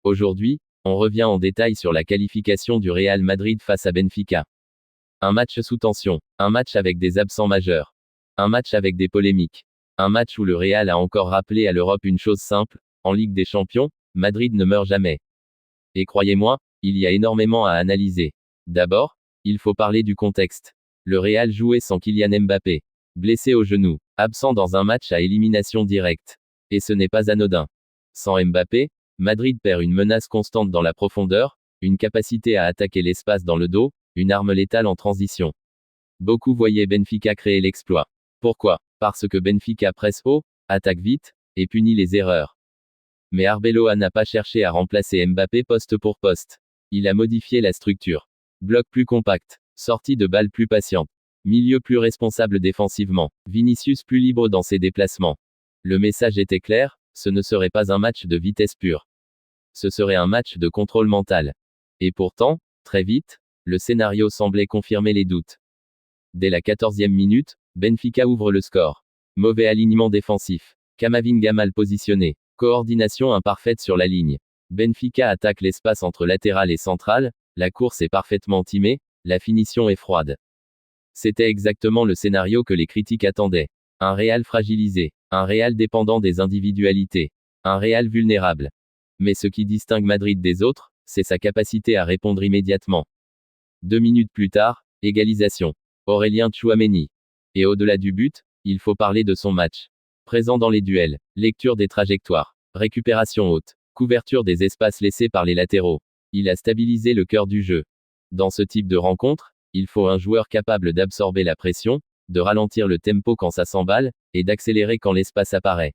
Aujourd'hui, on revient en détail sur la qualification du Real Madrid face à Benfica. Un match sous tension, un match avec des absents majeurs, un match avec des polémiques, un match où le Real a encore rappelé à l'Europe une chose simple, en Ligue des Champions, Madrid ne meurt jamais. Et croyez-moi, il y a énormément à analyser. D'abord, il faut parler du contexte. Le Real jouait sans Kylian Mbappé, blessé au genou, absent dans un match à élimination directe. Et ce n'est pas anodin. Sans Mbappé, Madrid perd une menace constante dans la profondeur, une capacité à attaquer l'espace dans le dos, une arme létale en transition. Beaucoup voyaient Benfica créer l'exploit. Pourquoi? Parce que Benfica presse haut, attaque vite, et punit les erreurs. Mais Arbeloa n'a pas cherché à remplacer Mbappé poste pour poste. Il a modifié la structure. Bloc plus compact, sortie de balle plus patiente, milieu plus responsable défensivement, Vinicius plus libre dans ses déplacements. Le message était clair, ce ne serait pas un match de vitesse pure. Ce serait un match de contrôle mental. Et pourtant, très vite, le scénario semblait confirmer les doutes. Dès la 14e minute, Benfica ouvre le score. Mauvais alignement défensif. Camavinga mal positionné. Coordination imparfaite sur la ligne. Benfica attaque l'espace entre latéral et central, la course est parfaitement timée, la finition est froide. C'était exactement le scénario que les critiques attendaient. Un Real fragilisé, un Real dépendant des individualités, un Real vulnérable. Mais ce qui distingue Madrid des autres, c'est sa capacité à répondre immédiatement. 2 minutes plus tard, égalisation. Aurélien Tchouaméni. Et au-delà du but, il faut parler de son match. Présent dans les duels, lecture des trajectoires, récupération haute, couverture des espaces laissés par les latéraux. Il a stabilisé le cœur du jeu. Dans ce type de rencontre, il faut un joueur capable d'absorber la pression, de ralentir le tempo quand ça s'emballe, et d'accélérer quand l'espace apparaît.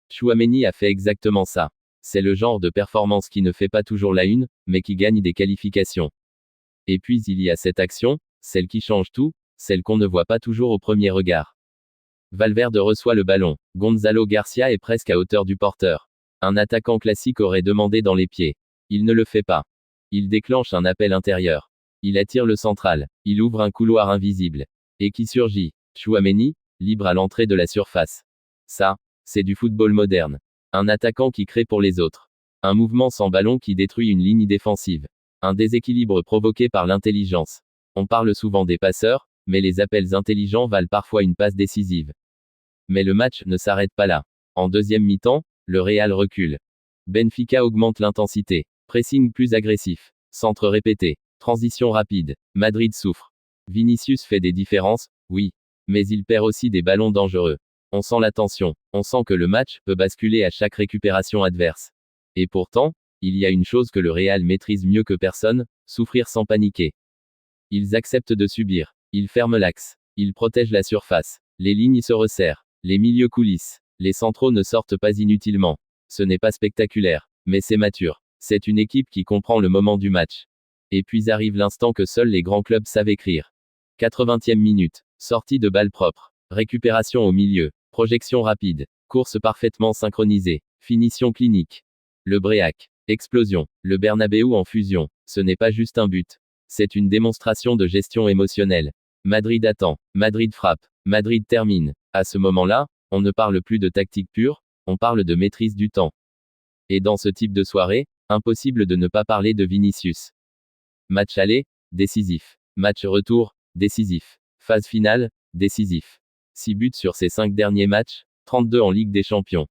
Tchouaméni a fait exactement ça. C'est le genre de performance qui ne fait pas toujours la une, mais qui gagne des qualifications. Et puis il y a cette action, celle qui change tout, celle qu'on ne voit pas toujours au premier regard. Valverde reçoit le ballon. Gonzalo Garcia est presque à hauteur du porteur. Un attaquant classique aurait demandé dans les pieds. Il ne le fait pas. Il déclenche un appel intérieur. Il attire le central. Il ouvre un couloir invisible. Et qui surgit? Tchouaméni, libre à l'entrée de la surface. Ça, c'est du football moderne. Un attaquant qui crée pour les autres. Un mouvement sans ballon qui détruit une ligne défensive. Un déséquilibre provoqué par l'intelligence. On parle souvent des passeurs, mais les appels intelligents valent parfois une passe décisive. Mais le match ne s'arrête pas là. En deuxième mi-temps, le Real recule. Benfica augmente l'intensité. Pressing plus agressif. Centre répété. Transition rapide. Madrid souffre. Vinicius fait des différences, oui. Mais il perd aussi des ballons dangereux. On sent la tension. On sent que le match peut basculer à chaque récupération adverse. Et pourtant, il y a une chose que le Real maîtrise mieux que personne, souffrir sans paniquer. Ils acceptent de subir. Ils ferment l'axe. Ils protègent la surface. Les lignes se resserrent. Les milieux coulissent. Les centraux ne sortent pas inutilement. Ce n'est pas spectaculaire, mais c'est mature. C'est une équipe qui comprend le moment du match. Et puis arrive l'instant que seuls les grands clubs savent écrire. 80e minute. Sortie de balle propre. Récupération au milieu. Projection rapide. Course parfaitement synchronisée. Finition clinique. Le Bréac. Explosion. Le Bernabéu en fusion. Ce n'est pas juste un but. C'est une démonstration de gestion émotionnelle. Madrid attend. Madrid frappe. Madrid termine. À ce moment-là, on ne parle plus de tactique pure, on parle de maîtrise du temps. Et dans ce type de soirée, impossible de ne pas parler de Vinicius. Match aller, décisif. Match retour, décisif. Phase finale, décisif. 6 buts sur ses 5 derniers matchs, 32 en Ligue des Champions.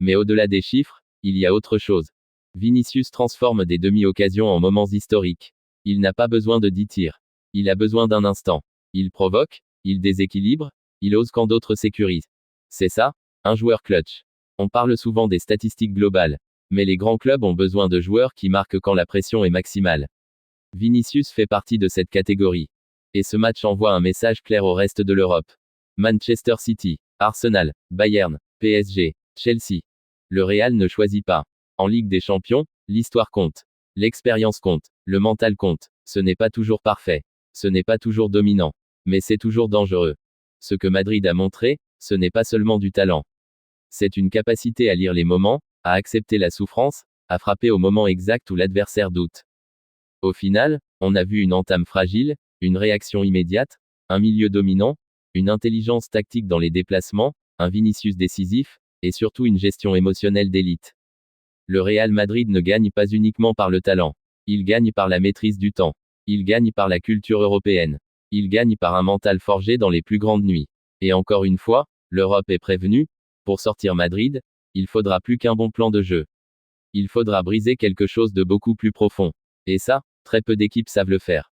Mais au-delà des chiffres, il y a autre chose. Vinicius transforme des demi-occasions en moments historiques. Il n'a pas besoin de 10 tirs. Il a besoin d'un instant. Il provoque, il déséquilibre, il ose quand d'autres sécurisent. C'est ça, un joueur clutch. On parle souvent des statistiques globales. Mais les grands clubs ont besoin de joueurs qui marquent quand la pression est maximale. Vinicius fait partie de cette catégorie. Et ce match envoie un message clair au reste de l'Europe. Manchester City, Arsenal, Bayern, PSG, Chelsea. Le Real ne choisit pas. En Ligue des Champions, l'histoire compte. L'expérience compte. Le mental compte. Ce n'est pas toujours parfait. Ce n'est pas toujours dominant. Mais c'est toujours dangereux. Ce que Madrid a montré, ce n'est pas seulement du talent. C'est une capacité à lire les moments, à accepter la souffrance, à frapper au moment exact où l'adversaire doute. Au final, on a vu une entame fragile, une réaction immédiate, un milieu dominant, une intelligence tactique dans les déplacements, un Vinicius décisif, et surtout une gestion émotionnelle d'élite. Le Real Madrid ne gagne pas uniquement par le talent. Il gagne par la maîtrise du temps. Il gagne par la culture européenne. Il gagne par un mental forgé dans les plus grandes nuits. Et encore une fois, l'Europe est prévenue. Pour sortir Madrid, il faudra plus qu'un bon plan de jeu. Il faudra briser quelque chose de beaucoup plus profond. Et ça, très peu d'équipes savent le faire.